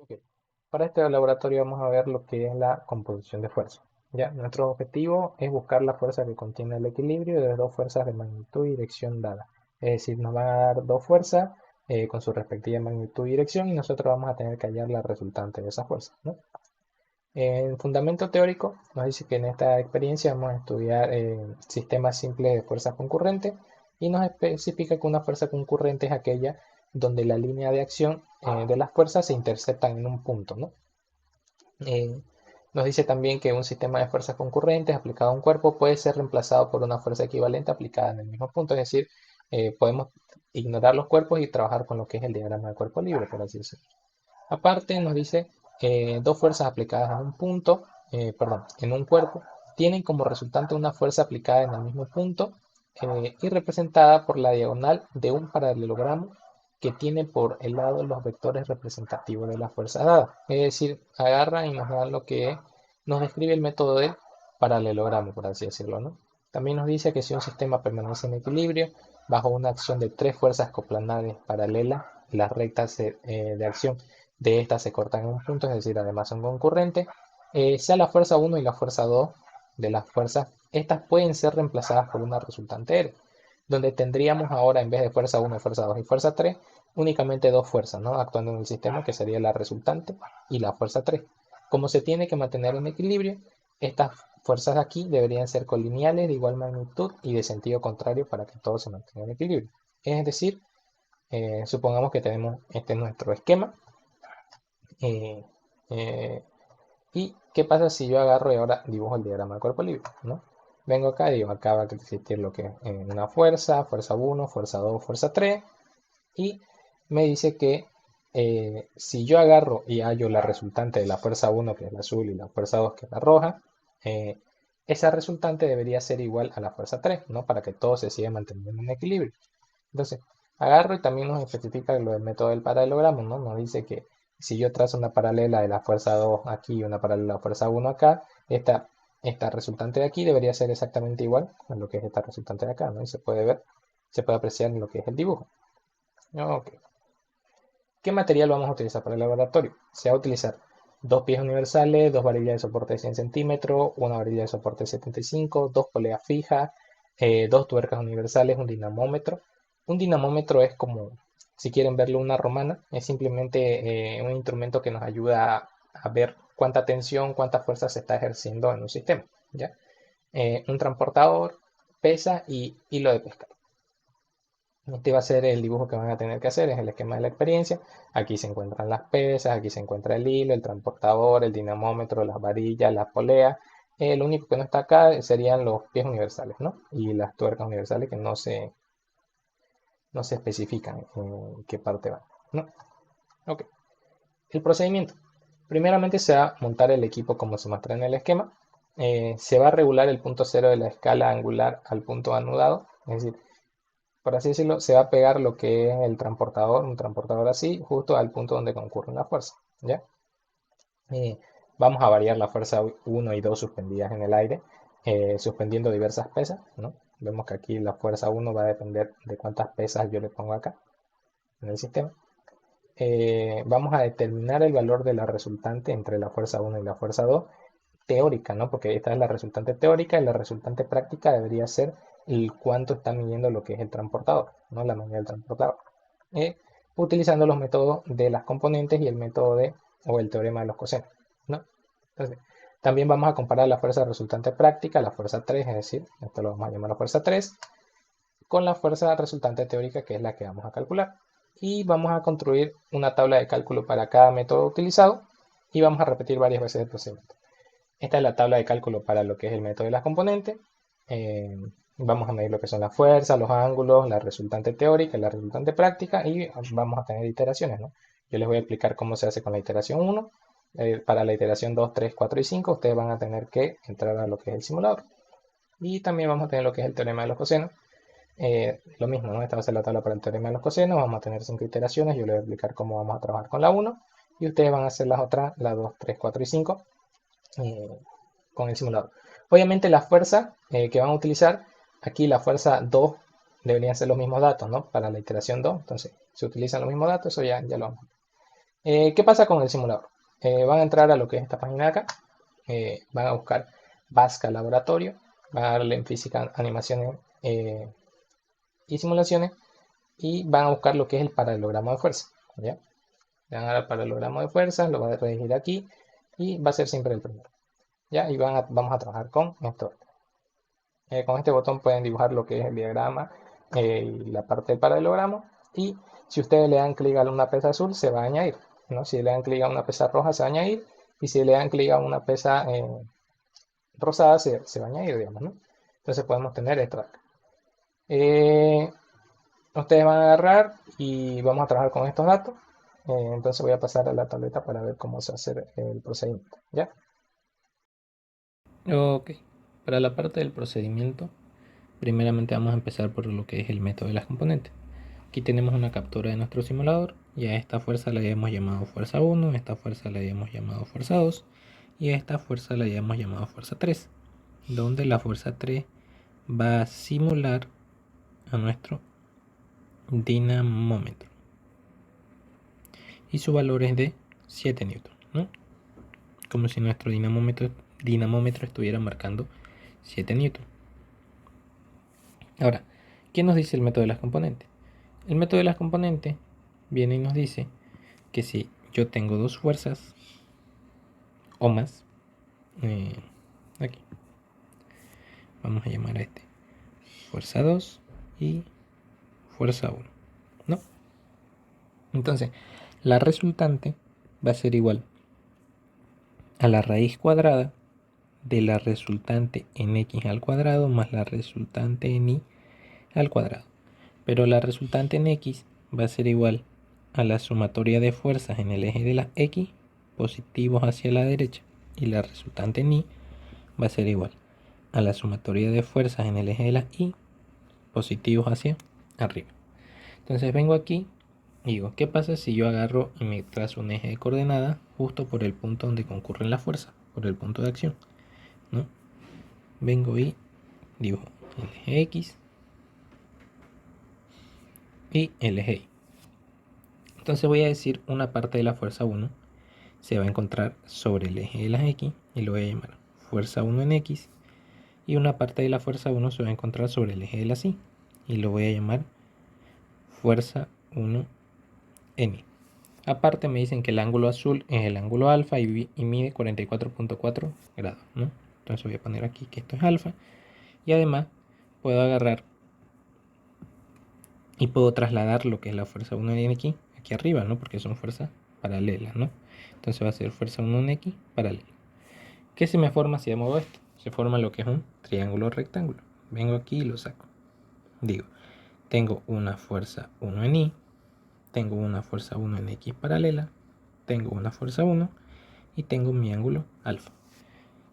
Ok. Para este laboratorio vamos a ver lo que es la composición de fuerza. ¿Ya? Nuestro objetivo es buscar la fuerza que contiene el equilibrio de dos fuerzas de magnitud y dirección dada. Es decir, nos van a dar dos fuerzas con su respectiva magnitud y dirección y nosotros vamos a tener que hallar la resultante de esa fuerza, ¿no? En fundamento teórico nos dice que en esta experiencia vamos a estudiar sistemas simples de fuerzas concurrentes y nos especifica que una fuerza concurrente es aquella donde la línea de acción de las fuerzas se interceptan en un punto, ¿no? Eh, Nos dice también que un sistema de fuerzas concurrentes aplicado a un cuerpo puede ser reemplazado por una fuerza equivalente aplicada en el mismo punto, es decir, podemos ignorar los cuerpos y trabajar con lo que es el diagrama de cuerpo libre, por así decirlo. Aparte nos dice dos fuerzas aplicadas en un punto, perdón, en un cuerpo, tienen como resultante una fuerza aplicada en el mismo punto y representada por la diagonal de un paralelogramo que tiene por el lado los vectores representativos de la fuerza dada. Es decir, agarra y nos da lo que nos describe el método del paralelogramo, por así decirlo, ¿no? También nos dice que si un sistema permanece en equilibrio bajo una acción de tres fuerzas coplanares paralelas, las rectas de acción de estas se cortan en un punto, es decir, además son concurrentes, sea la fuerza 1 y la fuerza 2 de las fuerzas, estas pueden ser reemplazadas por una resultante R, donde tendríamos ahora en vez de fuerza 1, fuerza 2 y fuerza 3, únicamente dos fuerzas, ¿no? Actuando en el sistema, que sería la resultante y la fuerza 3. Como se tiene que mantener en equilibrio, estas fuerzas de aquí deberían ser colineales de igual magnitud y de sentido contrario para que todo se mantenga en equilibrio. Es decir, supongamos que tenemos este nuestro esquema. eh, eh, ¿Y qué pasa si yo agarro y ahora dibujo el diagrama del cuerpo libre? ¿No? Vengo acá y digo, acá va a existir lo que es una fuerza, fuerza 1, fuerza 2, fuerza 3. Y me dice que si yo agarro y hallo la resultante de la fuerza 1, que es la azul, y la fuerza 2, que es la roja, eh, esa resultante debería ser igual a la fuerza 3, ¿no? Para que todo se siga manteniendo en equilibrio. Entonces, agarro y también nos especifica lo del método del paralelogramo, ¿no? Nos dice que si yo trazo una paralela de la fuerza 2 aquí y una paralela de la fuerza 1 acá, esta resultante de aquí debería ser exactamente igual a lo que es esta resultante de acá, ¿no? Y se puede ver, se puede apreciar en lo que es el dibujo. Ok. ¿Qué material vamos a utilizar para el laboratorio? Se va a utilizar dos pies universales, dos varillas de soporte de 100 centímetros, una varilla de soporte de 75, dos poleas fijas, dos tuercas universales, un dinamómetro. Un dinamómetro es como, si quieren verlo, una romana. Es simplemente un instrumento que nos ayuda a ver cuánta tensión, cuánta fuerza se está ejerciendo en un sistema. ¿Ya? Un transportador, pesa y hilo de pescar. Este va a ser el dibujo que van a tener que hacer, es el esquema de la experiencia. Aquí se encuentran las pesas, aquí se encuentra el hilo, el transportador, el dinamómetro, las varillas, las poleas. Lo único que no está acá serían los pies universales, ¿no? Y las tuercas universales que no se especifican en qué parte van, ¿no? Ok. El procedimiento. Primeramente se va a montar el equipo como se muestra en el esquema. Se va a regular el punto cero de la escala angular al punto anudado, es decir, por así decirlo, se va a pegar lo que es el transportador, un transportador así, justo al punto donde concurre la fuerza, ¿ya? Eh, Vamos a variar la fuerza 1 y 2 suspendidas en el aire, suspendiendo diversas pesas, ¿no? Vemos que aquí la fuerza 1 va a depender de cuántas pesas yo le pongo acá en el sistema. Vamos a determinar el valor de la resultante entre la fuerza 1 y la fuerza 2 teórica, ¿no? Porque esta es la resultante teórica y la resultante práctica debería ser el cuánto está midiendo lo que es el transportador, ¿no? La medida del transportador. Eh, Utilizando los métodos de las componentes y el método o el teorema de los cosenos, ¿no? Entonces, también vamos a comparar la fuerza resultante práctica, la fuerza 3, es decir, esto lo vamos a llamar la fuerza 3, con la fuerza resultante teórica, que es la que vamos a calcular. Y vamos a construir una tabla de cálculo para cada método utilizado y vamos a repetir varias veces el procedimiento. Esta es la tabla de cálculo para lo que es el método de las componentes. Eh, Vamos a medir lo que son las fuerzas, los ángulos, la resultante teórica y la resultante práctica y vamos a tener iteraciones, ¿no? Yo les voy a explicar cómo se hace con la iteración 1. Para la iteración 2, 3, 4 y 5 ustedes van a tener que entrar a lo que es el simulador. Y también vamos a tener lo que es el teorema de los cosenos. Lo mismo, ¿no? Esta va a ser la tabla para el teorema de los cosenos. Vamos a tener 5 iteraciones. Yo les voy a explicar cómo vamos a trabajar con la 1. Y ustedes van a hacer las otras, la 2, 3, 4 y 5 eh, con el simulador. Obviamente la fuerza que van a utilizar, aquí la fuerza 2 deberían ser los mismos datos, ¿no? Para la iteración 2, entonces se utilizan los mismos datos, eso ya lo vamos. ¿Qué pasa con el simulador? Van a entrar a lo que es esta página de acá, van a buscar Vasca Laboratorio, van a darle en física, animaciones y simulaciones y van a buscar lo que es el paralelogramo de fuerza. ¿Ya? Le van a dar paralelogramo de fuerza, lo van a redigir aquí y va a ser siempre el primero. ¿Ya? Y vamos a trabajar con esto. Con este botón pueden dibujar lo que es el diagrama y la parte del paralelogramo. Y si ustedes le dan clic a una pesa azul, se va a añadir. ¿No? Si le dan clic a una pesa roja, se va a añadir. Y si le dan clic a una pesa rosada, se va a añadir, digamos, ¿no? Entonces podemos tener esto de acá. Ustedes van a agarrar y vamos a trabajar con estos datos. Entonces voy a pasar a la tableta para ver cómo se hace el procedimiento. ¿Ya? Ok, para la parte del procedimiento, primeramente vamos a empezar por lo que es el método de las componentes. Aquí tenemos una captura de nuestro simulador y a esta fuerza le hemos llamado fuerza 1, a esta fuerza le hemos llamado fuerza 2 y a esta fuerza le hemos llamado fuerza 3, donde la fuerza 3 va a simular a nuestro dinamómetro y su valor es de 7 newton, ¿no? Como si nuestro dinamómetro estuviera marcando 7 newton. Ahora, ¿qué nos dice el método de las componentes? El método de las componentes viene y nos dice que si yo tengo dos fuerzas o más, aquí vamos a llamar a este fuerza 2 y fuerza 1, ¿no? Entonces, la resultante va a ser igual a la raíz cuadrada de la resultante en x al cuadrado más la resultante en y al cuadrado. Pero la resultante en x va a ser igual a la sumatoria de fuerzas en el eje de las x positivos hacia la derecha y la resultante en y va a ser igual a la sumatoria de fuerzas en el eje de las y positivos hacia arriba. Entonces vengo aquí y digo, ¿qué pasa si yo agarro y me trazo un eje de coordenadas justo por el punto donde concurren las fuerzas, por el punto de acción, ¿no? Vengo y dibujo el eje x y el eje y. Entonces voy a decir una parte de la fuerza 1 se va a encontrar sobre el eje de las x y lo voy a llamar fuerza 1 en x, y una parte de la fuerza 1 se va a encontrar sobre el eje de las y lo voy a llamar fuerza 1 en y. Aparte me dicen que el ángulo azul es el ángulo alfa y mide 44.4 grados, ¿no? Entonces voy a poner aquí que esto es alfa y además puedo agarrar y puedo trasladar lo que es la fuerza 1 en x aquí arriba, ¿no? Porque son fuerzas paralelas, ¿no? Entonces va a ser fuerza 1 en x paralela. ¿Qué se me forma si muevo esto? Se forma lo que es un triángulo rectángulo. Vengo aquí y lo saco. Digo, tengo una fuerza 1 en y, tengo una fuerza 1 en x paralela, tengo una fuerza 1 y tengo mi ángulo alfa.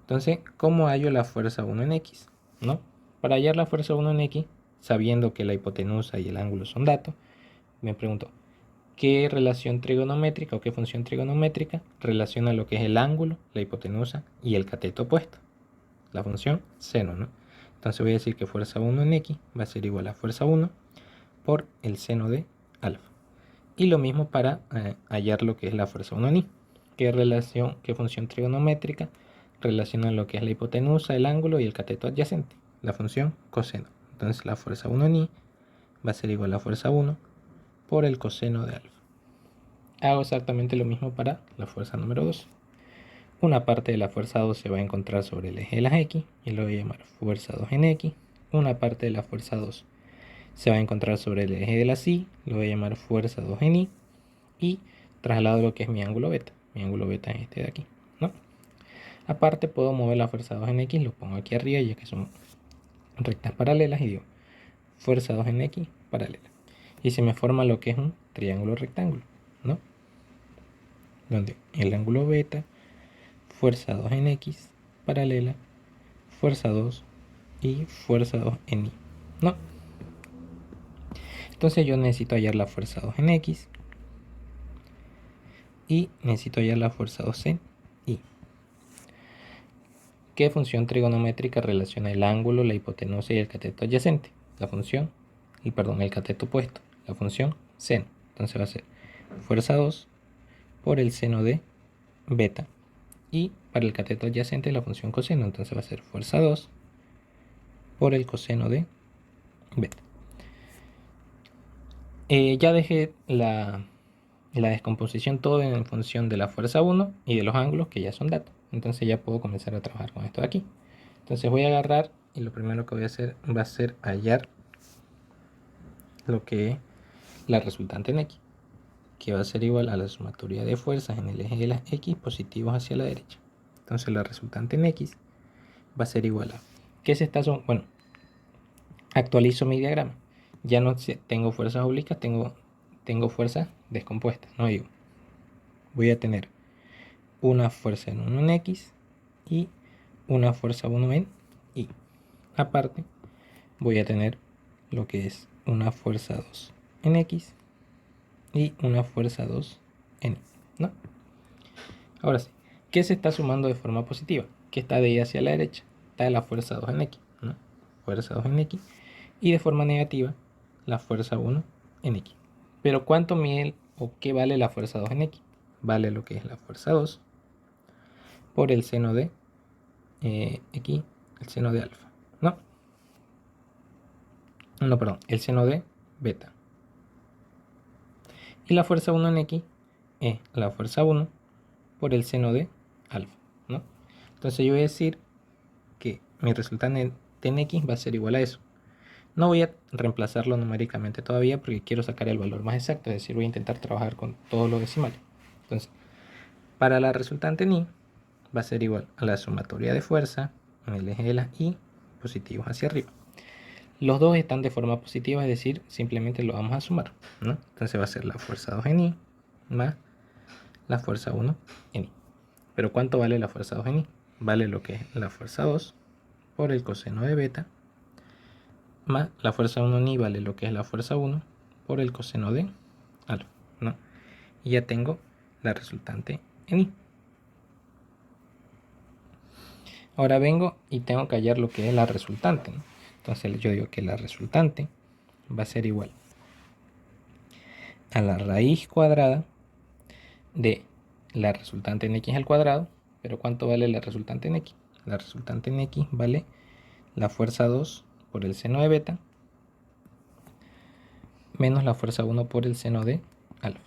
Entonces, ¿cómo hallo la fuerza 1 en x? ¿No? Para hallar la fuerza 1 en x, sabiendo que la hipotenusa y el ángulo son datos, me pregunto, ¿qué relación trigonométrica o qué función trigonométrica relaciona lo que es el ángulo, la hipotenusa y el cateto opuesto? La función seno, ¿no? Entonces voy a decir que fuerza 1 en x va a ser igual a fuerza 1 por el seno de alfa. Y lo mismo para hallar lo que es la fuerza 1 en y. ¿Qué función trigonométrica relaciona lo que es la hipotenusa, el ángulo y el cateto adyacente? La función coseno. Entonces la fuerza 1 en y va a ser igual a fuerza 1 por el coseno de alfa. Hago exactamente lo mismo para la fuerza número 2. Una parte de la fuerza 2 se va a encontrar sobre el eje de las x y lo voy a llamar fuerza 2 en x. Una parte de la fuerza 2 se va a encontrar sobre el eje de las y, lo voy a llamar fuerza 2 en y. Y traslado lo que es mi ángulo beta. Mi ángulo beta es este de aquí, ¿no? Aparte puedo mover la fuerza 2 en x, lo pongo aquí arriba ya que son rectas paralelas y digo fuerza 2 en x paralela. Y se me forma lo que es un triángulo rectángulo, ¿no? Donde el ángulo beta, fuerza 2 en x paralela, fuerza 2 y fuerza 2 en y, ¿no? Entonces yo necesito hallar la fuerza 2 en x y necesito hallar la fuerza 2 en y. ¿Qué función trigonométrica relaciona el ángulo, la hipotenusa y el cateto adyacente? La función, el cateto opuesto, la función seno. Entonces va a ser fuerza 2 por el seno de beta. Y para el cateto adyacente la función coseno, entonces va a ser fuerza 2 por el coseno de beta. Ya dejé la descomposición todo en función de la fuerza 1 y de los ángulos que ya son datos. Entonces ya puedo comenzar a trabajar con esto de aquí. Entonces voy a agarrar y lo primero que voy a hacer va a ser hallar lo que es la resultante en X, que va a ser igual a la sumatoria de fuerzas en el eje de las X positivos hacia la derecha. Entonces la resultante en X va a ser igual a... ¿Qué es esta? Bueno, actualizo mi diagrama. Ya no tengo fuerzas oblicuas, tengo fuerzas descompuestas. No digo, voy a tener una fuerza en 1 en X y una fuerza 1 en Y. Aparte, voy a tener lo que es una fuerza 2 en X y una fuerza 2 en Y, ¿no? Ahora sí, ¿qué se está sumando de forma positiva? ¿Qué está de Y hacia la derecha? Está la fuerza 2 en X, ¿no? Fuerza 2 en X. Y de forma negativa, la fuerza 1 en X. Pero ¿cuánto mide o qué vale la fuerza 2 en X? Vale lo que es la fuerza 2 por el seno de X, el seno de alfa, ¿no? No, perdón, el seno de beta. Y la fuerza 1 en X es la fuerza 1 por el seno de alfa, ¿no? Entonces yo voy a decir que mi resultante en X va a ser igual a eso. No voy a reemplazarlo numéricamente todavía porque quiero sacar el valor más exacto, es decir, voy a intentar trabajar con todos los decimales. Entonces, para la resultante en Y va a ser igual a la sumatoria de fuerza en el eje de las Y positivos hacia arriba. Los dos están de forma positiva, es decir, simplemente lo vamos a sumar, ¿no? Entonces va a ser la fuerza 2 en Y más la fuerza 1 en Y. Pero ¿cuánto vale la fuerza 2 en Y? Vale lo que es la fuerza 2 por el coseno de beta más la fuerza 1 en Y vale lo que es la fuerza 1 por el coseno de alfa, ¿no? Y ya tengo la resultante en Y. Ahora vengo y tengo que hallar lo que es la resultante, ¿no? Entonces yo digo que la resultante va a ser igual a la raíz cuadrada de la resultante en X al cuadrado. Pero ¿cuánto vale la resultante en X? La resultante en X vale la fuerza 2 por el seno de beta menos la fuerza 1 por el seno de alfa.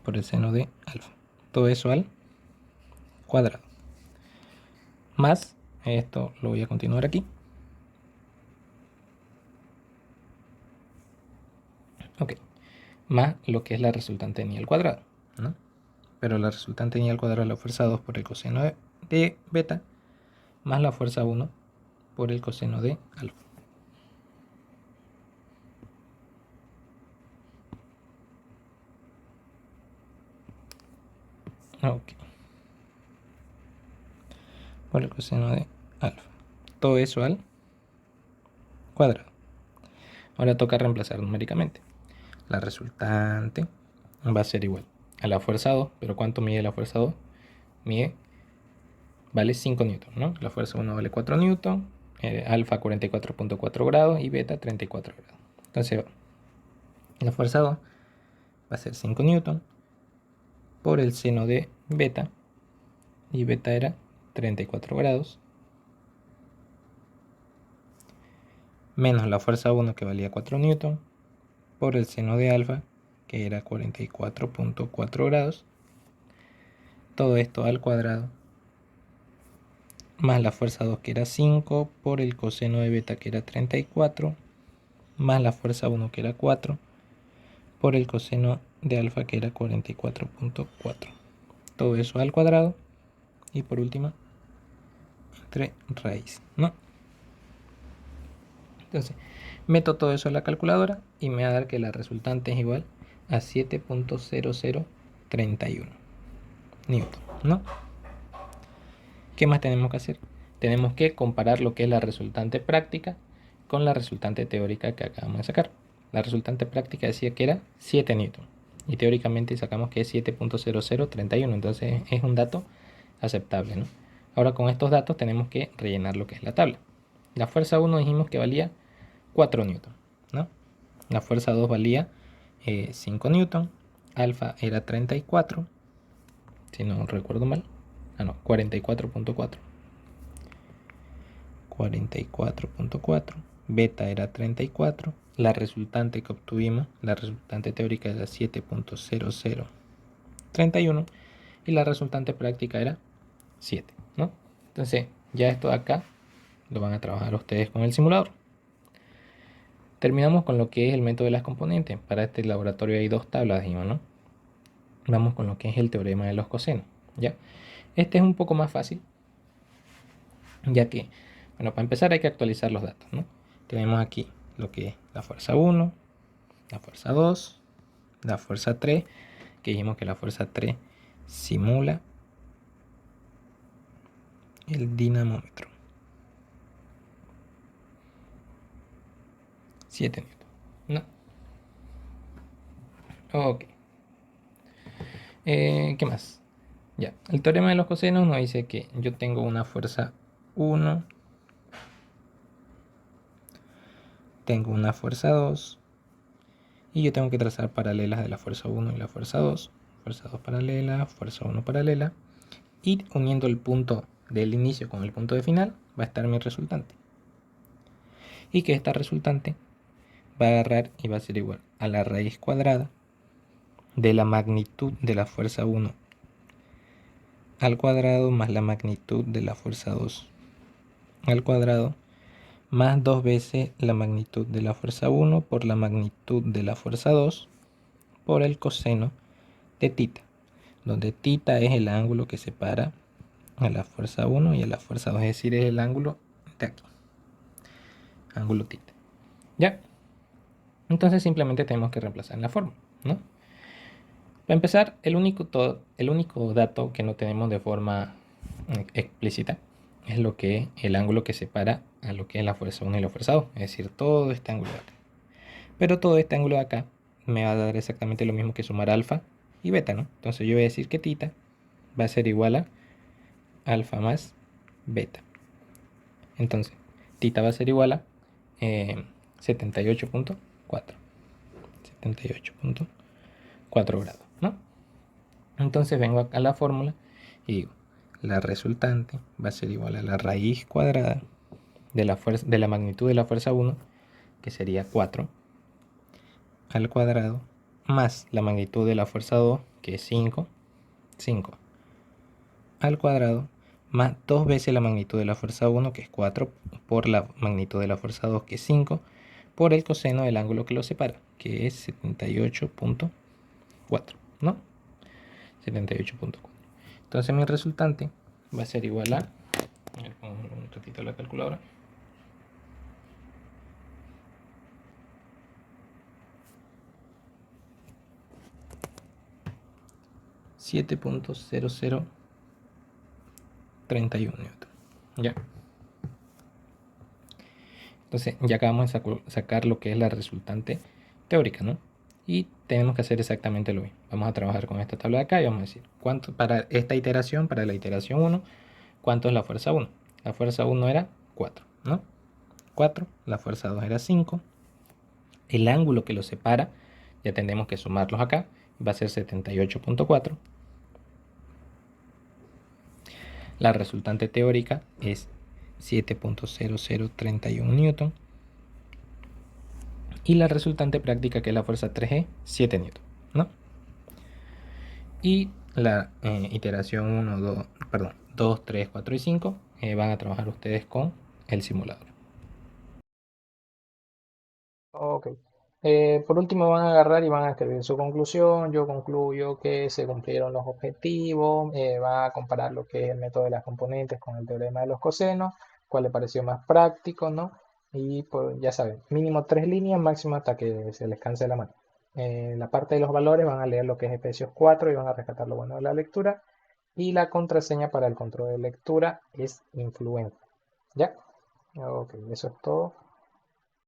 Por el seno de alfa. Todo eso al cuadrado. Más, esto lo voy a continuar aquí. Ok. Más lo que es la resultante en Y al cuadrado, ¿no? Pero la resultante en Y al cuadrado es la fuerza 2 por el coseno de beta más la fuerza 1 por el coseno de alfa. Ok. Por el coseno de alfa. Todo eso al cuadrado. Ahora toca reemplazar numéricamente. La resultante va a ser igual a la fuerza 2, pero ¿cuánto mide la fuerza 2? Vale 5 newton, ¿no? La fuerza 1 vale 4 newton, alfa 44.4 grados y beta 34 grados. Entonces la fuerza 2 va a ser 5 newton por el seno de beta, y beta era 34 grados, menos la fuerza 1 que valía 4 newton por el seno de alfa que era 44.4 grados. Todo esto al cuadrado más la fuerza 2 que era 5 por el coseno de beta que era 34 más la fuerza 1 que era 4 por el coseno de alfa que era 44.4. Todo eso al cuadrado y por último entre raíz, ¿no? Entonces meto todo eso a la calculadora y me va a dar que la resultante es igual a 7.0031 newton, ¿no? ¿Qué más tenemos que hacer? Tenemos que comparar lo que es la resultante práctica con la resultante teórica que acabamos de sacar. La resultante práctica decía que era 7 newton y teóricamente sacamos que es 7.0031, entonces es un dato aceptable, ¿no? Ahora con estos datos tenemos que rellenar lo que es la tabla. La fuerza 1 dijimos que valía 4 newton, ¿no? La fuerza 2 valía 5 newton, alfa era 34, si no recuerdo mal, no, 44.4, 44.4, beta era 34, la resultante que obtuvimos, la resultante teórica era 7.0031 y la resultante práctica era 7, ¿no? Entonces, ya esto de acá lo van a trabajar ustedes con el simulador. Terminamos con lo que es el método de las componentes. Para este laboratorio hay dos tablas, dijimos, ¿no? Vamos con lo que es el teorema de los cosenos, ¿ya? Este es un poco más fácil, ya que, bueno, para empezar hay que actualizar los datos, ¿no? Tenemos aquí lo que es la fuerza 1, la fuerza 2, la fuerza 3, que dijimos que la fuerza 3 simula el dinamómetro. 7 newton, ¿no? Ok. ¿Qué más? Ya, el teorema de los cosenos nos dice que yo tengo una fuerza 1, tengo una fuerza 2 y yo tengo que trazar paralelas de la fuerza 1 y la fuerza 2. Fuerza 2 paralela, fuerza 1 paralela. Y uniendo el punto del inicio con el punto de final va a estar mi resultante. Y que esta resultante va a agarrar y va a ser igual a la raíz cuadrada de la magnitud de la fuerza 1 al cuadrado más la magnitud de la fuerza 2 al cuadrado más 2 veces la magnitud de la fuerza 1 por la magnitud de la fuerza 2 por el coseno de tita, donde tita es el ángulo que separa a la fuerza 1 y a la fuerza 2, es decir, es el ángulo de aquí, ángulo tita. ¿Ya? Entonces simplemente tenemos que reemplazar en la forma, ¿no? Para empezar, el único dato que no tenemos de forma explícita es lo que es el ángulo que separa a lo que es la fuerza 1 y la fuerza 2, es decir, todo este ángulo de acá. Pero todo este ángulo de acá me va a dar exactamente lo mismo que sumar alfa y beta, ¿no? Entonces yo voy a decir que tita va a ser igual a alfa más beta. Entonces, tita va a ser igual a 78.4. 78.4 grados, ¿no? Entonces vengo acá a la fórmula y digo, la resultante va a ser igual a la raíz cuadrada de la magnitud de la fuerza 1, que sería 4, al cuadrado, más la magnitud de la fuerza 2, que es 5 al cuadrado, más 2 veces la magnitud de la fuerza 1, que es 4, por la magnitud de la fuerza 2, que es 5, por el coseno del ángulo que lo separa, que es 78.4, ¿no? 78.4. Entonces mi resultante va a ser igual a, un ratito la calculadora, 7.0031 newton. Ya. Entonces ya acabamos de sacar lo que es la resultante teórica, ¿no? Y tenemos que hacer exactamente lo mismo. Vamos a trabajar con esta tabla de acá y vamos a decir cuánto para esta iteración, para la iteración 1, cuánto es la fuerza 1. La fuerza 1 era 4, ¿no? 4, la fuerza 2 era 5. El ángulo que los separa, ya tendremos que sumarlos acá, va a ser 78.4. La resultante teórica es 7.0031 newton. Y la resultante práctica, que es la fuerza 3G, 7 newton, ¿no? Y la iteración 1, 2, perdón, 2, 3, 4 y 5 van a trabajar ustedes con el simulador. Ok. Por último van a agarrar y van a escribir su conclusión. Yo concluyo que se cumplieron los objetivos. Va a comparar lo que es el método de las componentes con el teorema de los cosenos, cuál le pareció más práctico, ¿no? Y pues, ya saben, mínimo 3 líneas, máximo hasta que se les canse la mano. La parte de los valores van a leer lo que es Efesios 4 y van a rescatar lo bueno de la lectura. Y la contraseña para el control de lectura es influencia. ¿Ya? Ok, eso es todo.